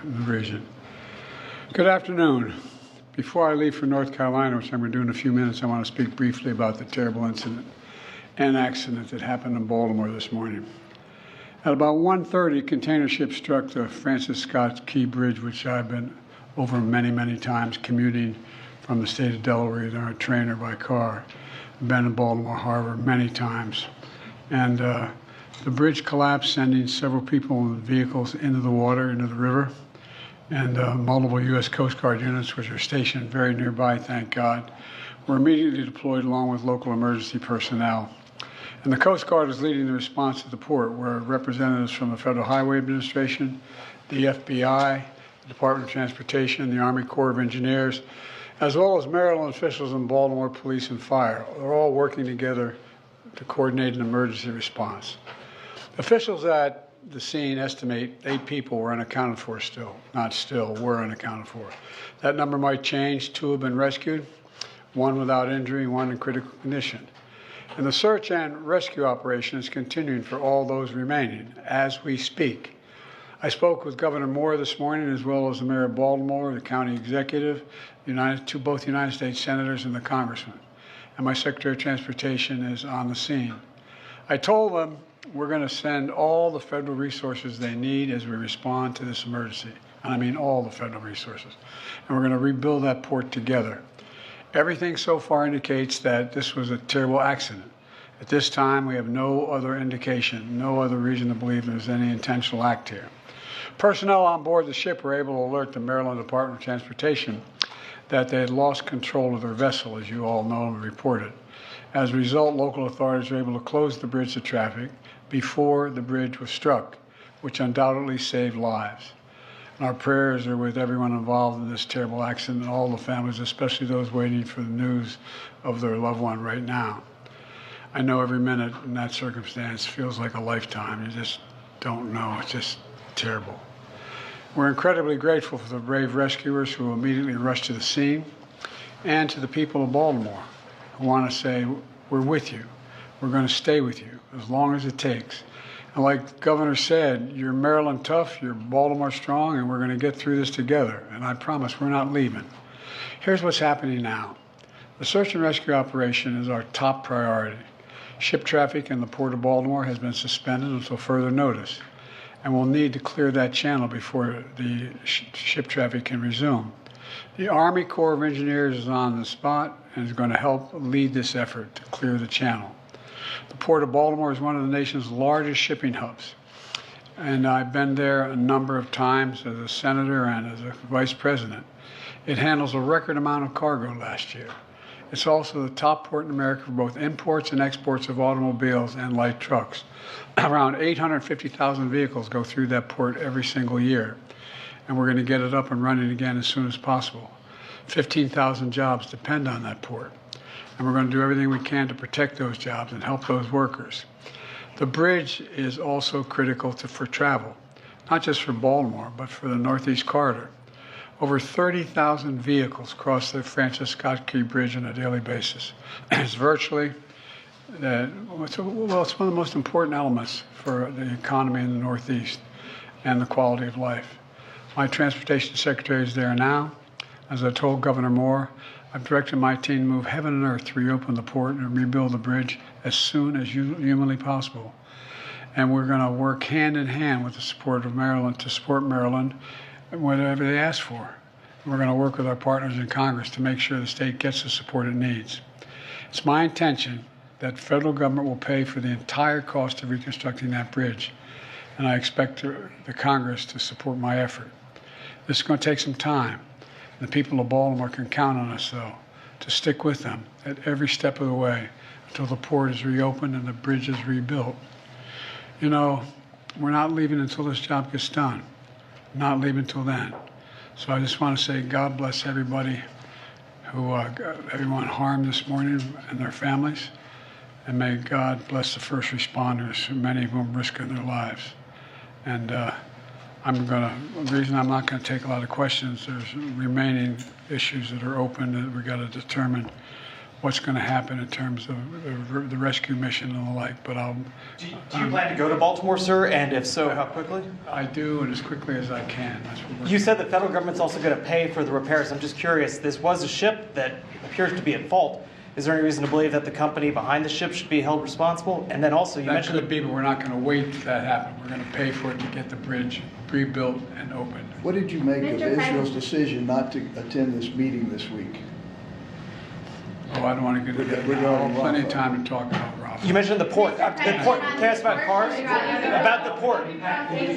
in the region. Good afternoon. Before I leave for North Carolina, which I'm going to do in a few minutes, I want to speak briefly about the terrible incident and accident that happened in Baltimore this morning. At about 1:30, a container ship struck the Francis Scott Key Bridge, which I've been over many, many times commuting from the state of Delaware, either on a train or by car. I've been in Baltimore Harbor many times. And the bridge collapsed, sending several people and vehicles into the water, into the river. And multiple U.S. Coast Guard units, which are stationed very nearby, thank God, were immediately deployed along with local emergency personnel. And the Coast Guard is leading the response to the port, where representatives from the Federal Highway Administration, the FBI, the Department of Transportation, the Army Corps of Engineers, as well as Maryland officials and Baltimore Police and Fire, are all working together to coordinate an emergency response. Officials at the scene estimate 8 people were unaccounted for were unaccounted for. That number might change. 2 have been rescued, 1 without injury, 1 in critical condition. And the search and rescue operation is continuing for all those remaining as we speak. I spoke with Governor Moore this morning, as well as the Mayor of Baltimore, the county executive, both United States senators and the congressman. And my Secretary of Transportation is on the scene. I told them we're going to send all the federal resources they need as we respond to this emergency. And I mean all the federal resources. And we're going to rebuild that port together. Everything so far indicates that this was a terrible accident. At this time, we have no other indication, no other reason to believe there's any intentional act here. Personnel on board the ship were able to alert the Maryland Department of Transportation that they had lost control of their vessel, as you all know and reported. As a result, local authorities were able to close the bridge to traffic before the bridge was struck, which undoubtedly saved lives. And our prayers are with everyone involved in this terrible accident and all the families, especially those waiting for the news of their loved one right now. I know every minute in that circumstance feels like a lifetime. You just don't know. It's just terrible. We're incredibly grateful for the brave rescuers who immediately rushed to the scene, and to the people of Baltimore who want to say, we're with you. We're going to stay with you as long as it takes. And like the governor said, you're Maryland tough, you're Baltimore strong, and we're going to get through this together. And I promise we're not leaving. Here's what's happening now. The search and rescue operation is our top priority. Ship traffic in the Port of Baltimore has been suspended until further notice, and we'll need to clear that channel before the ship traffic can resume. The Army Corps of Engineers is on the spot and is going to help lead this effort to clear the channel. The Port of Baltimore is one of the nation's largest shipping hubs, and I've been there a number of times as a senator and as a vice president. It handles a record amount of cargo last year. It's also the top port in America for both imports and exports of automobiles and light trucks. Around 850,000 vehicles go through that port every single year, and we're going to get it up and running again as soon as possible. 15,000 jobs depend on that port, and we're going to do everything we can to protect those jobs and help those workers. The bridge is also critical for travel, not just for Baltimore, but for the Northeast Corridor. Over 30,000 vehicles cross the Francis Scott Key Bridge on a daily basis. It's virtually, it's one of the most important elements for the economy in the Northeast and the quality of life. My transportation secretary is there now. As I told Governor Moore, I've directed my team to move heaven and earth to reopen the port and rebuild the bridge as soon as humanly possible. And we're going to work hand in hand with the support of Maryland to support Maryland whatever they ask for. We're going to work with our partners in Congress to make sure the state gets the support it needs. It's my intention that the federal government will pay for the entire cost of reconstructing that bridge, and I expect the Congress to support my effort. This is going to take some time. The people of Baltimore can count on us, though, to stick with them at every step of the way until the port is reopened and the bridge is rebuilt. You know, we're not leaving until this job gets done. Not leaving until then. So I just want to say God bless everybody who everyone harmed this morning and their families, and may God bless the first responders, many of whom risking their lives. And the reason I'm not going to take a lot of questions, there's remaining issues that are open that we got to determine what's going to happen in terms of the rescue mission and the like. But Do you plan to go to Baltimore, sir? And if so, how quickly? I do, and as quickly as I can. That's what You said the federal government's also going to pay for the repairs. I'm just curious. This was a ship that appears to be at fault. Is there any reason to believe that the company behind the ship should be held responsible? And then also, you that mentioned could be, but we're not going to wait till that happen. We're going to pay for it to get the bridge rebuilt and opened. What did you make of Mr. President. Israel's decision not to attend this meeting this week? Oh, I don't want to get into We're that. going I'll have plenty of Rafah. time to talk about Rafah. you mentioned the port. Mr. The port. President, Can I ask about cars? on the About the port.